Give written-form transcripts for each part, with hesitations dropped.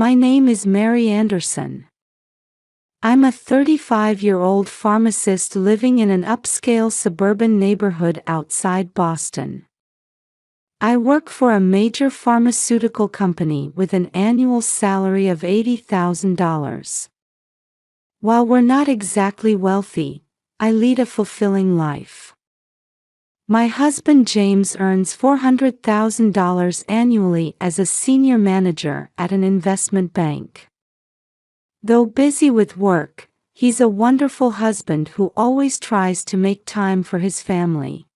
My name is Mary Anderson. I'm a 35-year-old pharmacist living in an upscale suburban neighborhood outside Boston. I work for a major pharmaceutical company with an annual salary of $80,000. While we're not exactly wealthy, I lead a fulfilling life. My husband James earns $400,000 annually as a senior manager at an investment bank. Though busy with work, he's a wonderful husband who always tries to make time for his family.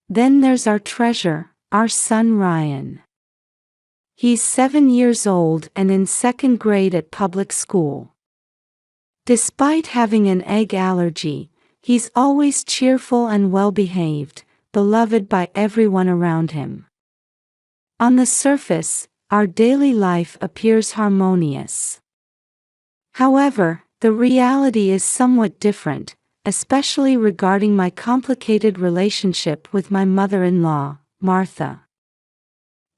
Then there's our treasure, our son Ryan. He's 7 years old and in second grade at public school. Despite having an egg allergy, he's always cheerful and well-behaved, beloved by everyone around him. On the surface, our daily life appears harmonious. However, the reality is somewhat different, especially regarding my complicated relationship with my mother-in-law, Martha.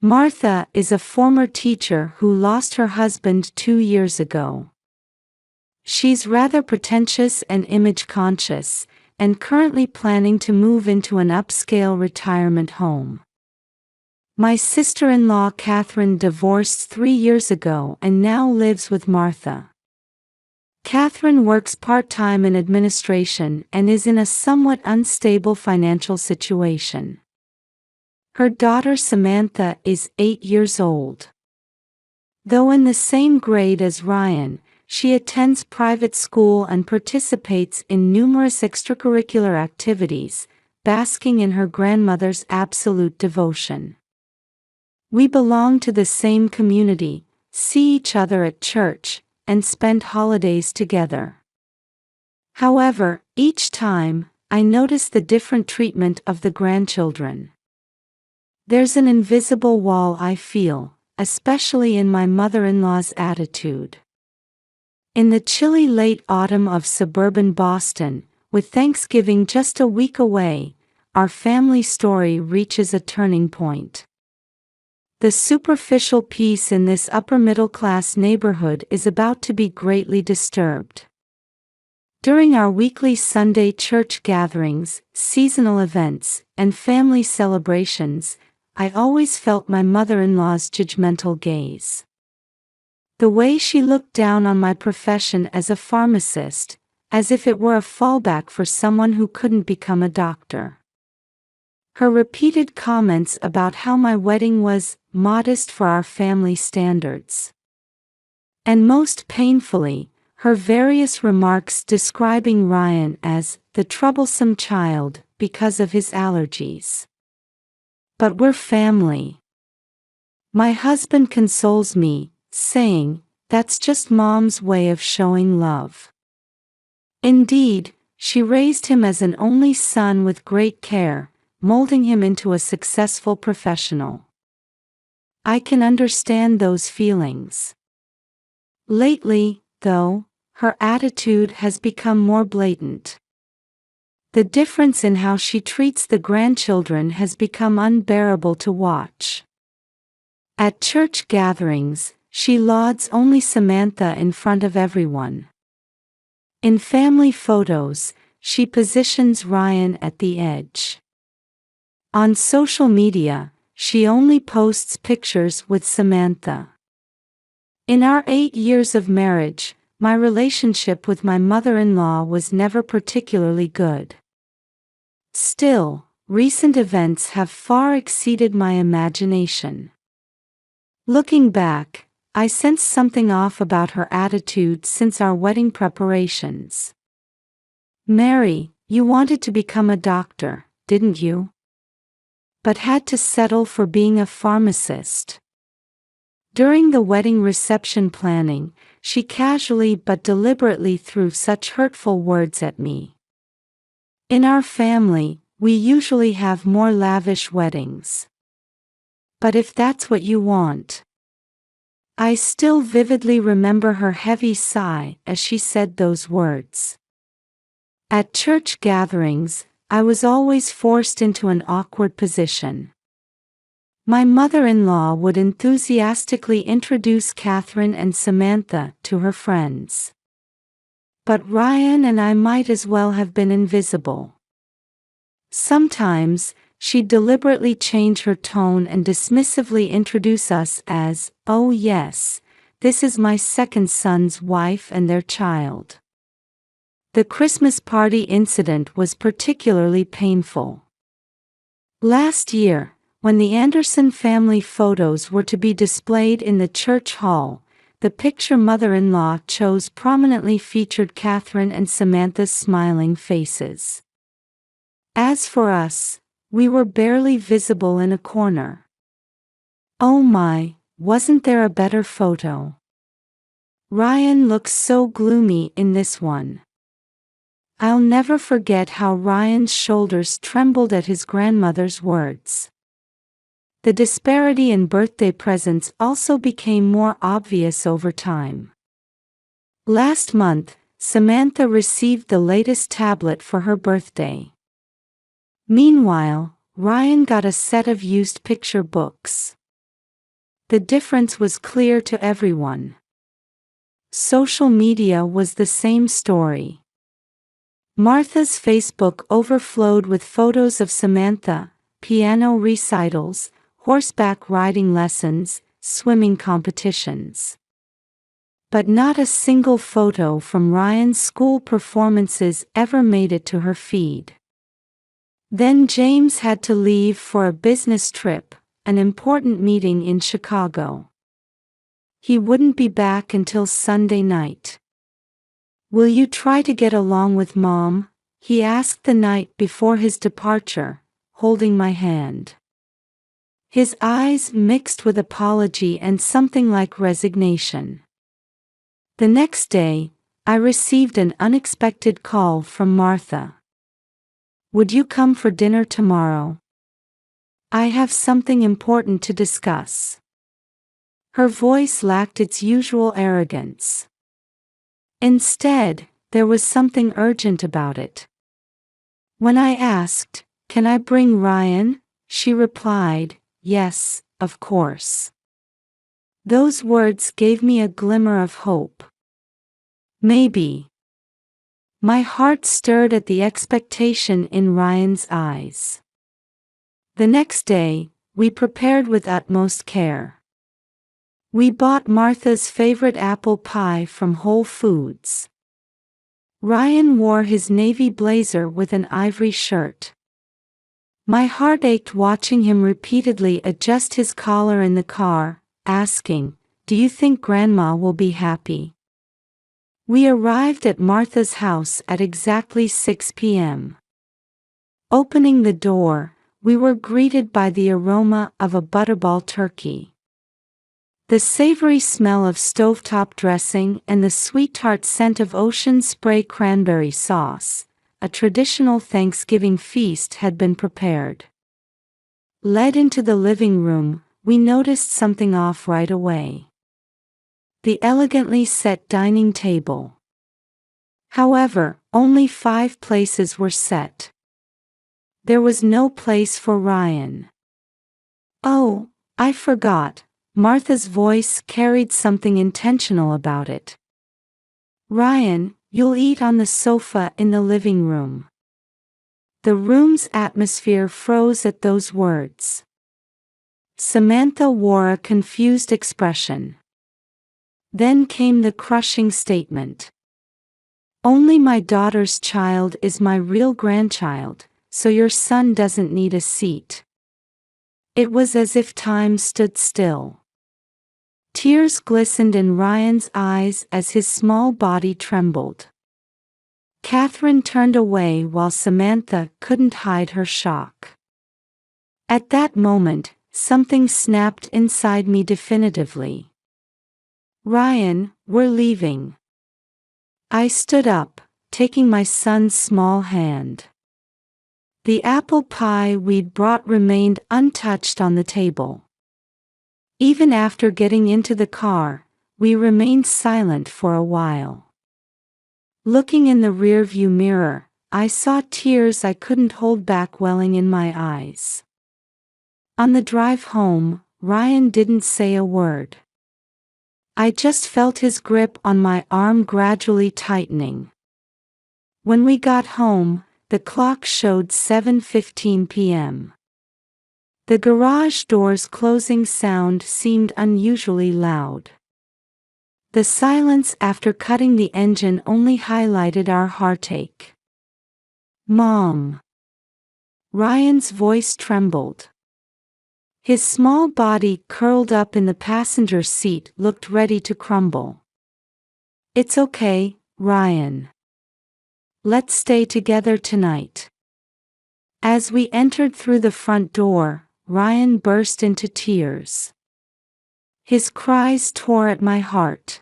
Martha is a former teacher who lost her husband 2 years ago. She's rather pretentious and image-conscious, and currently planning to move into an upscale retirement home. My sister-in-law Catherine divorced 3 years ago and now lives with Martha. Catherine works part-time in administration and is in a somewhat unstable financial situation. Her daughter Samantha is 8 years old. Though in the same grade as Ryan, she attends private school and participates in numerous extracurricular activities, basking in her grandmother's absolute devotion. We belong to the same community, see each other at church, and spend holidays together. However, each time, I notice the different treatment of the grandchildren. There's an invisible wall I feel, especially in my mother-in-law's attitude. In the chilly late autumn of suburban Boston, with Thanksgiving just a week away, our family story reaches a turning point. The superficial peace in this upper-middle-class neighborhood is about to be greatly disturbed. During our weekly Sunday church gatherings, seasonal events, and family celebrations, I always felt my mother-in-law's judgmental gaze. The way she looked down on my profession as a pharmacist, as if it were a fallback for someone who couldn't become a doctor. Her repeated comments about how my wedding was modest for our family standards. And most painfully, her various remarks describing Ryan as the troublesome child because of his allergies. But we're family. My husband consoles me, saying, "That's just Mom's way of showing love." Indeed, she raised him as an only son with great care, molding him into a successful professional. I can understand those feelings. Lately, though, her attitude has become more blatant. The difference in how she treats the grandchildren has become unbearable to watch. At church gatherings, she lauds only Samantha in front of everyone. In family photos, she positions Ryan at the edge. On social media, she only posts pictures with Samantha. In our 8 years of marriage, my relationship with my mother-in-law was never particularly good. Still, recent events have far exceeded my imagination. Looking back, I sensed something off about her attitude since our wedding preparations. "Mary, you wanted to become a doctor, didn't you? But had to settle for being a pharmacist." During the wedding reception planning, she casually but deliberately threw such hurtful words at me. In our family, we usually have more lavish weddings. But if that's what you want. I still vividly remember her heavy sigh as she said those words. At church gatherings, I was always forced into an awkward position. My mother-in-law would enthusiastically introduce Catherine and Samantha to her friends. But Ryan and I might as well have been invisible. Sometimes, she'd deliberately change her tone and dismissively introduce us as, "Oh yes, this is my second son's wife and their child." The Christmas party incident was particularly painful. Last year, when the Anderson family photos were to be displayed in the church hall, the picture mother-in-law chose prominently featured Catherine and Samantha's smiling faces. As for us, we were barely visible in a corner. Oh my, wasn't there a better photo? Ryan looks so gloomy in this one. I'll never forget how Ryan's shoulders trembled at his grandmother's words. The disparity in birthday presents also became more obvious over time. Last month, Samantha received the latest tablet for her birthday. Meanwhile, Ryan got a set of used picture books. The difference was clear to everyone. Social media was the same story. Martha's Facebook overflowed with photos of Samantha, piano recitals, horseback riding lessons, swimming competitions. But not a single photo from Ryan's school performances ever made it to her feed. Then James had to leave for a business trip, an important meeting in Chicago. He wouldn't be back until Sunday night. "Will you try to get along with Mom?" he asked the night before his departure, holding my hand. His eyes mixed with apology and something like resignation. The next day, I received an unexpected call from Martha. "Would you come for dinner tomorrow? I have something important to discuss." Her voice lacked its usual arrogance. Instead, there was something urgent about it. When I asked, "Can I bring Ryan?" she replied, "Yes, of course." Those words gave me a glimmer of hope. Maybe. My heart stirred at the expectation in Ryan's eyes. The next day, we prepared with utmost care. We bought Martha's favorite apple pie from Whole Foods. Ryan wore his navy blazer with an ivory shirt. My heart ached watching him repeatedly adjust his collar in the car, asking, "Do you think Grandma will be happy?" We arrived at Martha's house at exactly 6 p.m. Opening the door, we were greeted by the aroma of a butterball turkey. The savory smell of stovetop dressing and the sweet-tart scent of ocean spray cranberry sauce, a traditional Thanksgiving feast, had been prepared. Led into the living room, we noticed something off right away. The elegantly set dining table. However, only 5 places were set. There was no place for Ryan. "Oh, I forgot." Martha's voice carried something intentional about it. "Ryan, you'll eat on the sofa in the living room." The room's atmosphere froze at those words. Samantha wore a confused expression. Then came the crushing statement. "Only my daughter's child is my real grandchild, so your son doesn't need a seat." It was as if time stood still. Tears glistened in Ryan's eyes as his small body trembled. Catherine turned away while Samantha couldn't hide her shock. At that moment, something snapped inside me definitively. "Ryan, we're leaving." I stood up, taking my son's small hand. The apple pie we'd brought remained untouched on the table. Even after getting into the car, we remained silent for a while. Looking in the rearview mirror, I saw tears I couldn't hold back welling in my eyes. On the drive home, Ryan didn't say a word. I just felt his grip on my arm gradually tightening. When we got home, the clock showed 7:15 p.m. The garage door's closing sound seemed unusually loud. The silence after cutting the engine only highlighted our heartache. "Mom." Ryan's voice trembled. His small body curled up in the passenger seat looked ready to crumble. "It's okay, Ryan. Let's stay together tonight." As we entered through the front door, Ryan burst into tears. His cries tore at my heart.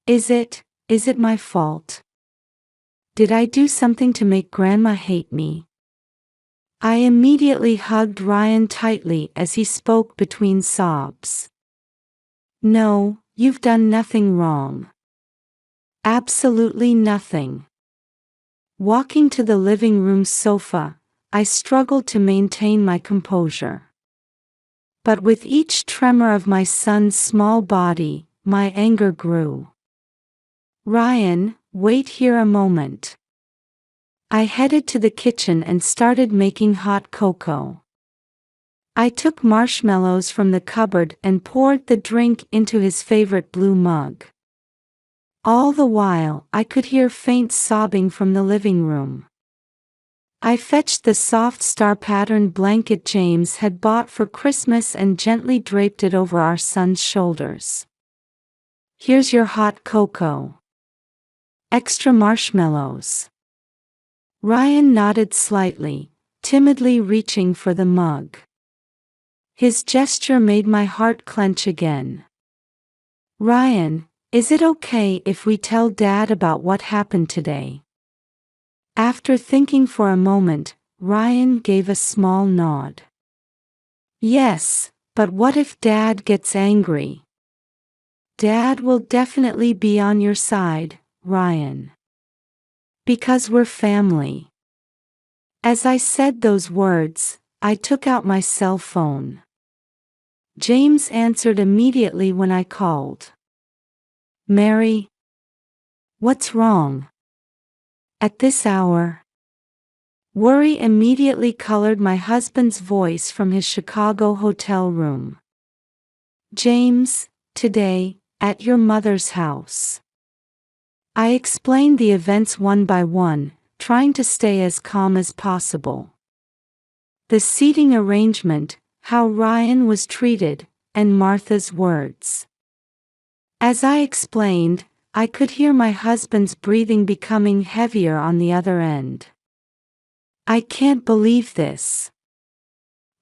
Is it my fault? Did I do something to make Grandma hate me?" I immediately hugged Ryan tightly as he spoke between sobs. "No, you've done nothing wrong. Absolutely nothing." Walking to the living room sofa, I struggled to maintain my composure. But with each tremor of my son's small body, my anger grew. "Ryan, wait here a moment." I headed to the kitchen and started making hot cocoa. I took marshmallows from the cupboard and poured the drink into his favorite blue mug. All the while, I could hear faint sobbing from the living room. I fetched the soft star-patterned blanket James had bought for Christmas and gently draped it over our son's shoulders. "Here's your hot cocoa. Extra marshmallows." Ryan nodded slightly, timidly reaching for the mug. His gesture made my heart clench again. "Ryan, is it okay if we tell Dad about what happened today?" After thinking for a moment, Ryan gave a small nod. "Yes, but what if Dad gets angry?" "Dad will definitely be on your side, Ryan. Because we're family." As I said those words, I took out my cell phone. James answered immediately when I called. "Mary? What's wrong? At this hour?" Worry immediately colored my husband's voice from his Chicago hotel room. "James, today, at your mother's house." I explained the events one by one, trying to stay as calm as possible. The seating arrangement, how Ryan was treated, and Martha's words. As I explained, I could hear my husband's breathing becoming heavier on the other end. "I can't believe this."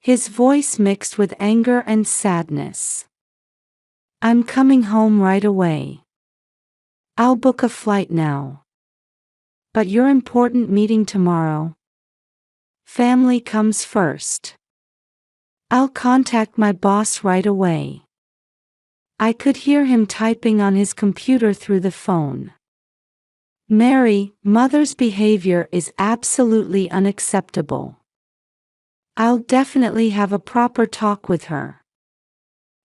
His voice mixed with anger and sadness. "I'm coming home right away. I'll book a flight now." "But your important meeting tomorrow?" "Family comes first." "I'll contact my boss right away." I could hear him typing on his computer through the phone. "Mary, Mother's behavior is absolutely unacceptable. I'll definitely have a proper talk with her.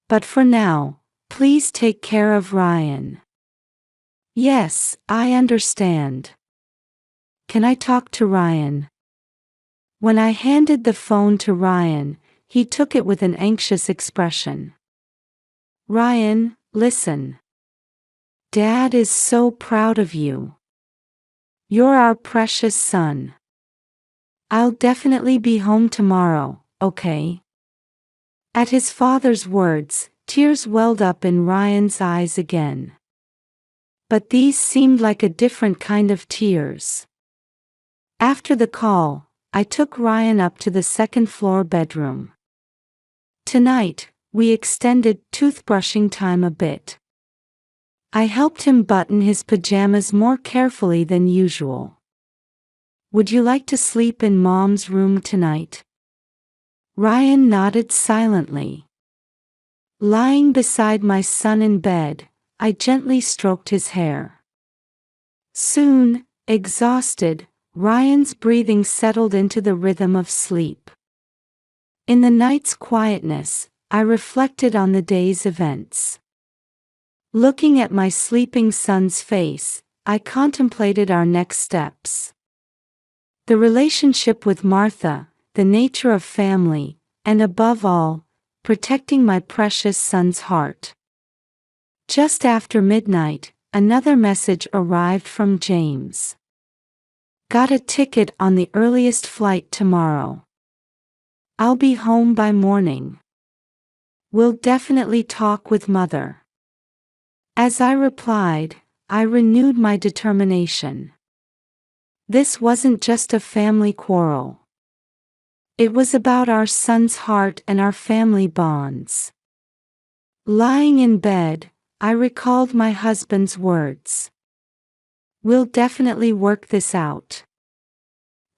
But for now, please take care of Ryan." "Yes, I understand. Can I talk to Ryan?" When I handed the phone to Ryan, he took it with an anxious expression. "Ryan, listen. Dad is so proud of you. You're our precious son. I'll definitely be home tomorrow, okay?" At his father's words, tears welled up in Ryan's eyes again. But these seemed like a different kind of tears. After the call, I took Ryan up to the second-floor bedroom. Tonight, we extended toothbrushing time a bit. I helped him button his pajamas more carefully than usual. "Would you like to sleep in Mom's room tonight?" Ryan nodded silently. Lying beside my son in bed, I gently stroked his hair. Soon, exhausted, Ryan's breathing settled into the rhythm of sleep. In the night's quietness, I reflected on the day's events. Looking at my sleeping son's face, I contemplated our next steps. The relationship with Martha, the nature of family, and above all, protecting my precious son's heart. Just after midnight, another message arrived from James. Got a ticket on the earliest flight tomorrow. I'll be home by morning. We'll definitely talk with Mother. As I replied, I renewed my determination. This wasn't just a family quarrel. It was about our son's heart and our family bonds. Lying in bed, I recalled my husband's words. We'll definitely work this out.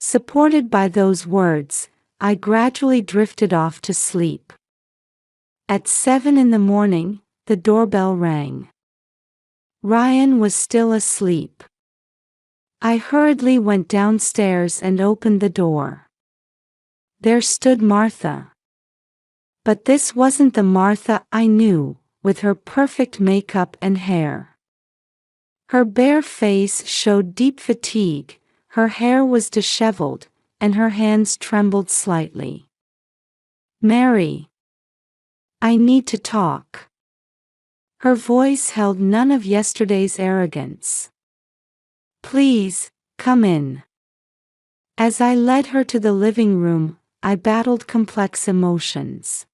Supported by those words, I gradually drifted off to sleep. At 7 in the morning, the doorbell rang. Ryan was still asleep. I hurriedly went downstairs and opened the door. There stood Martha. But this wasn't the Martha I knew, with her perfect makeup and hair. Her bare face showed deep fatigue, her hair was disheveled, and her hands trembled slightly. Mary. I need to talk. Her voice held none of yesterday's arrogance. Please, come in. As I led her to the living room, I battled complex emotions.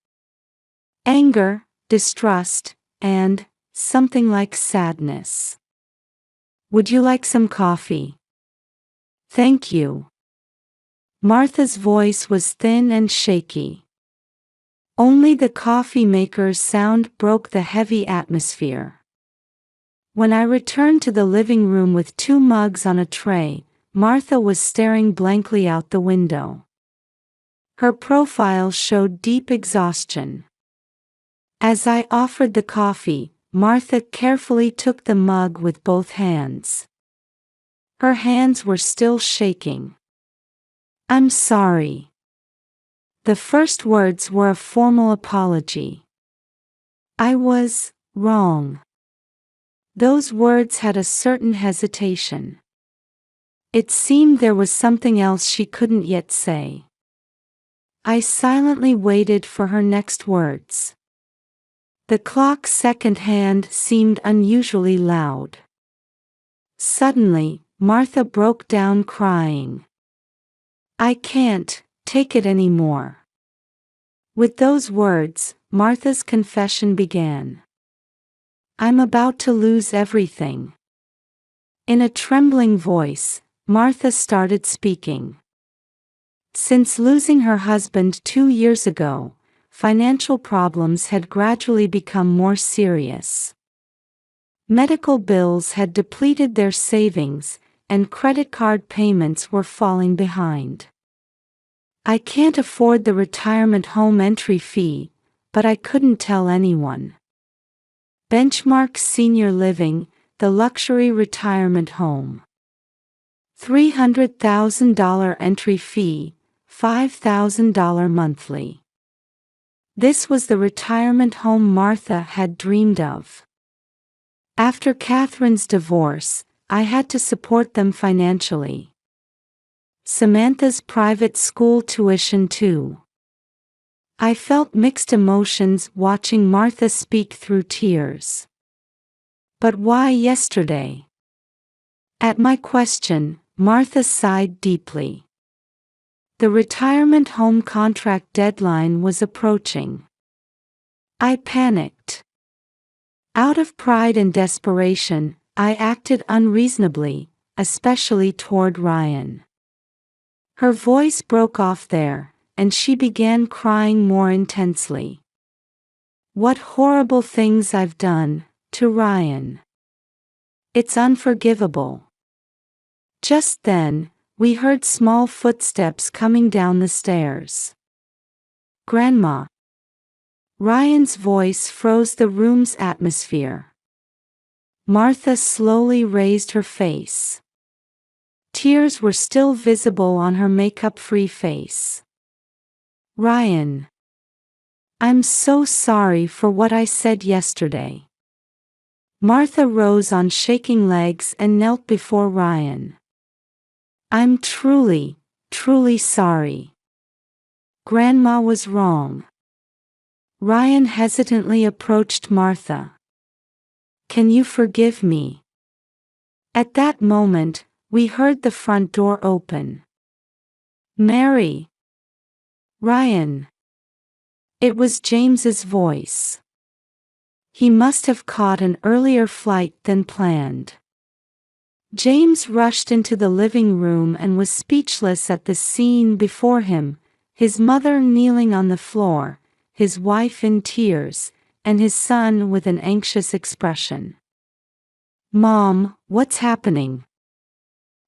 Anger, distrust, and something like sadness. Would you like some coffee? Thank you. Martha's voice was thin and shaky. Only the coffee maker's sound broke the heavy atmosphere. When I returned to the living room with 2 mugs on a tray, Martha was staring blankly out the window. Her profile showed deep exhaustion. As I offered the coffee, Martha carefully took the mug with both hands. Her hands were still shaking. I'm sorry. The first words were a formal apology. I was wrong. Those words had a certain hesitation. It seemed there was something else she couldn't yet say. I silently waited for her next words. The clock's second hand seemed unusually loud. Suddenly, Martha broke down crying. I can't take it anymore. With those words, Martha's confession began. I'm about to lose everything. In a trembling voice, Martha started speaking. Since losing her husband 2 years ago, financial problems had gradually become more serious. Medical bills had depleted their savings, and credit card payments were falling behind. I can't afford the retirement home entry fee, but I couldn't tell anyone. Benchmark Senior Living, the luxury retirement home. $300,000 entry fee, $5,000 monthly. This was the retirement home Martha had dreamed of. After Catherine's divorce, I had to support them financially. Samantha's private school tuition too. I felt mixed emotions watching Martha speak through tears. But why yesterday? At my question, Martha sighed deeply. The retirement home contract deadline was approaching. I panicked. Out of pride and desperation, I acted unreasonably, especially toward Ryan. Her voice broke off there, and she began crying more intensely. What horrible things I've done to Ryan. It's unforgivable. Just then, we heard small footsteps coming down the stairs. Grandma. Ryan's voice froze the room's atmosphere. Martha slowly raised her face. Tears were still visible on her makeup-free face. Ryan. I'm so sorry for what I said yesterday. Martha rose on shaking legs and knelt before Ryan. I'm truly, truly sorry. Grandma was wrong. Ryan hesitantly approached Martha. Can you forgive me? At that moment, we heard the front door open. Mary. Ryan. It was James's voice. He must have caught an earlier flight than planned. James rushed into the living room and was speechless at the scene before him, his mother kneeling on the floor, his wife in tears, and his son with an anxious expression. Mom, what's happening?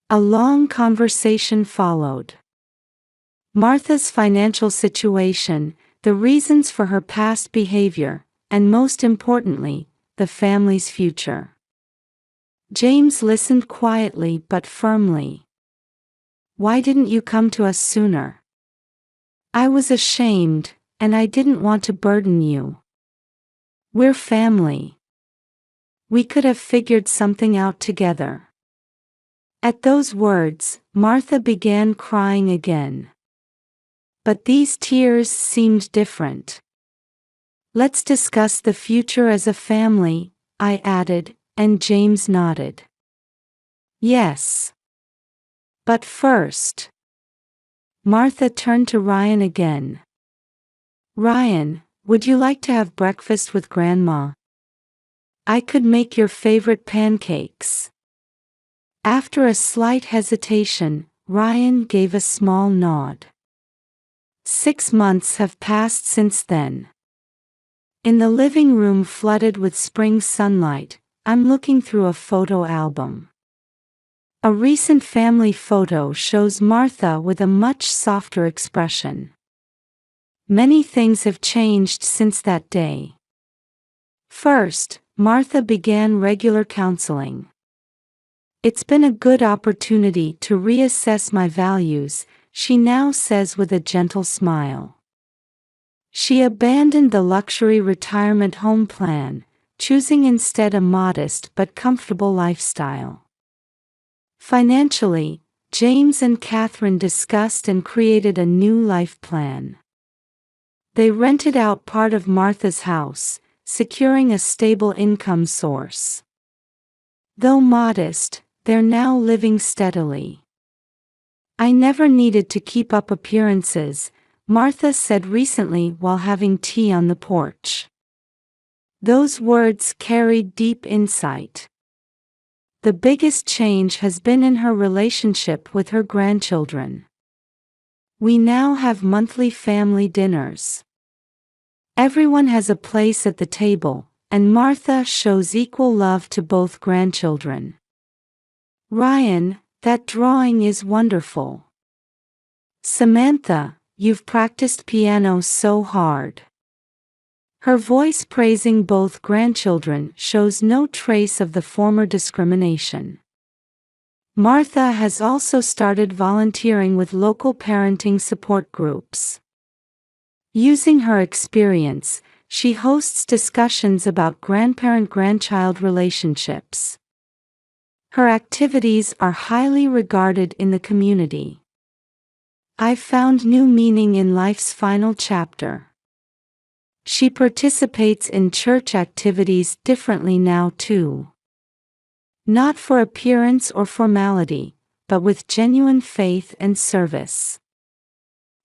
A long conversation followed. Martha's financial situation, the reasons for her past behavior, and most importantly, the family's future. James listened quietly but firmly. Why didn't you come to us sooner? I was ashamed, and I didn't want to burden you. We're family. We could have figured something out together. At those words, Martha began crying again. But these tears seemed different. Let's discuss the future as a family, I added, and James nodded. Yes. But first. Martha turned to Ryan again. Ryan, would you like to have breakfast with Grandma? I could make your favorite pancakes. After a slight hesitation, Ryan gave a small nod. 6 months have passed since then. In the living room flooded with spring sunlight, I'm looking through a photo album. A recent family photo shows Martha with a much softer expression. Many things have changed since that day. First, Martha began regular counseling. It's been a good opportunity to reassess my values, she now says with a gentle smile. She abandoned the luxury retirement home plan, choosing instead a modest but comfortable lifestyle. Financially, James and Catherine discussed and created a new life plan. They rented out part of Martha's house, securing a stable income source. Though modest, they're now living steadily. I never needed to keep up appearances, Martha said recently while having tea on the porch. Those words carried deep insight. The biggest change has been in her relationship with her grandchildren. We now have monthly family dinners. Everyone has a place at the table, and Martha shows equal love to both grandchildren. Ryan, that drawing is wonderful. Samantha, you've practiced piano so hard. Her voice praising both grandchildren shows no trace of the former discrimination. Martha has also started volunteering with local parenting support groups. Using her experience, she hosts discussions about grandparent-grandchild relationships. Her activities are highly regarded in the community. I've found new meaning in life's final chapter. She participates in church activities differently now too. Not for appearance or formality, but with genuine faith and service.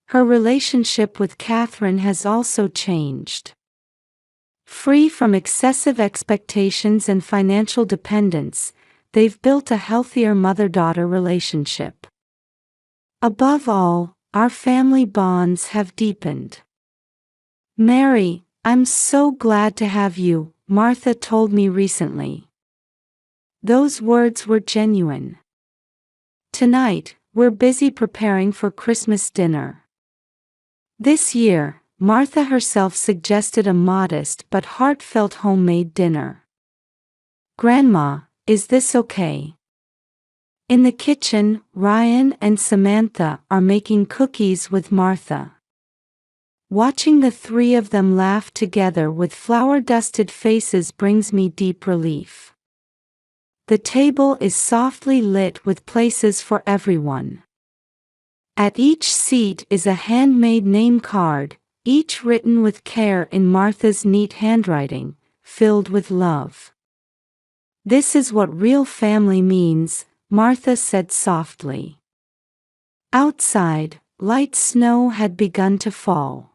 Her relationship with Catherine has also changed. Free from excessive expectations and financial dependence, they've built a healthier mother-daughter relationship. Above all, our family bonds have deepened. Mary, I'm so glad to have you, Martha told me recently. Those words were genuine. Tonight, we're busy preparing for Christmas dinner. This year, Martha herself suggested a modest but heartfelt homemade dinner. Grandma, is this okay? In the kitchen, Ryan and Samantha are making cookies with Martha. Watching the three of them laugh together with flour-dusted faces brings me deep relief. The table is softly lit with places for everyone. At each seat is a handmade name card, each written with care in Martha's neat handwriting, filled with love. "This is what real family means," Martha said softly. Outside, light snow had begun to fall.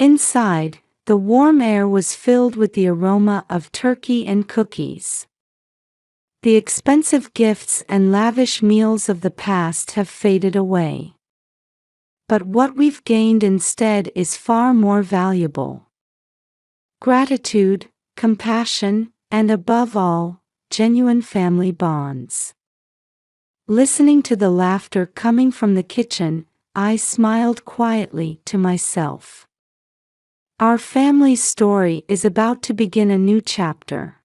Inside, the warm air was filled with the aroma of turkey and cookies. The expensive gifts and lavish meals of the past have faded away. But what we've gained instead is far more valuable. Gratitude, compassion, and above all, genuine family bonds. Listening to the laughter coming from the kitchen, I smiled quietly to myself. Our family's story is about to begin a new chapter.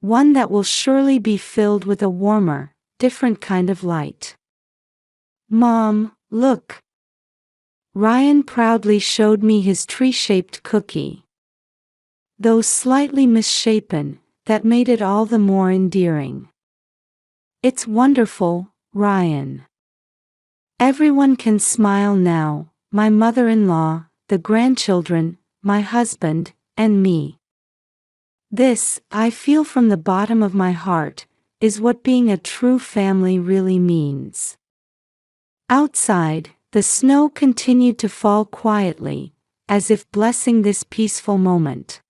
One that will surely be filled with a warmer, different kind of light. "Mom, look." Ryan proudly showed me his tree-shaped cookie. Though slightly misshapen, that made it all the more endearing. "It's wonderful, Ryan. Everyone can smile now, my mother-in-law, the grandchildren, my husband, and me. This, I feel from the bottom of my heart, is what being a true family really means." Outside, the snow continued to fall quietly, as if blessing this peaceful moment.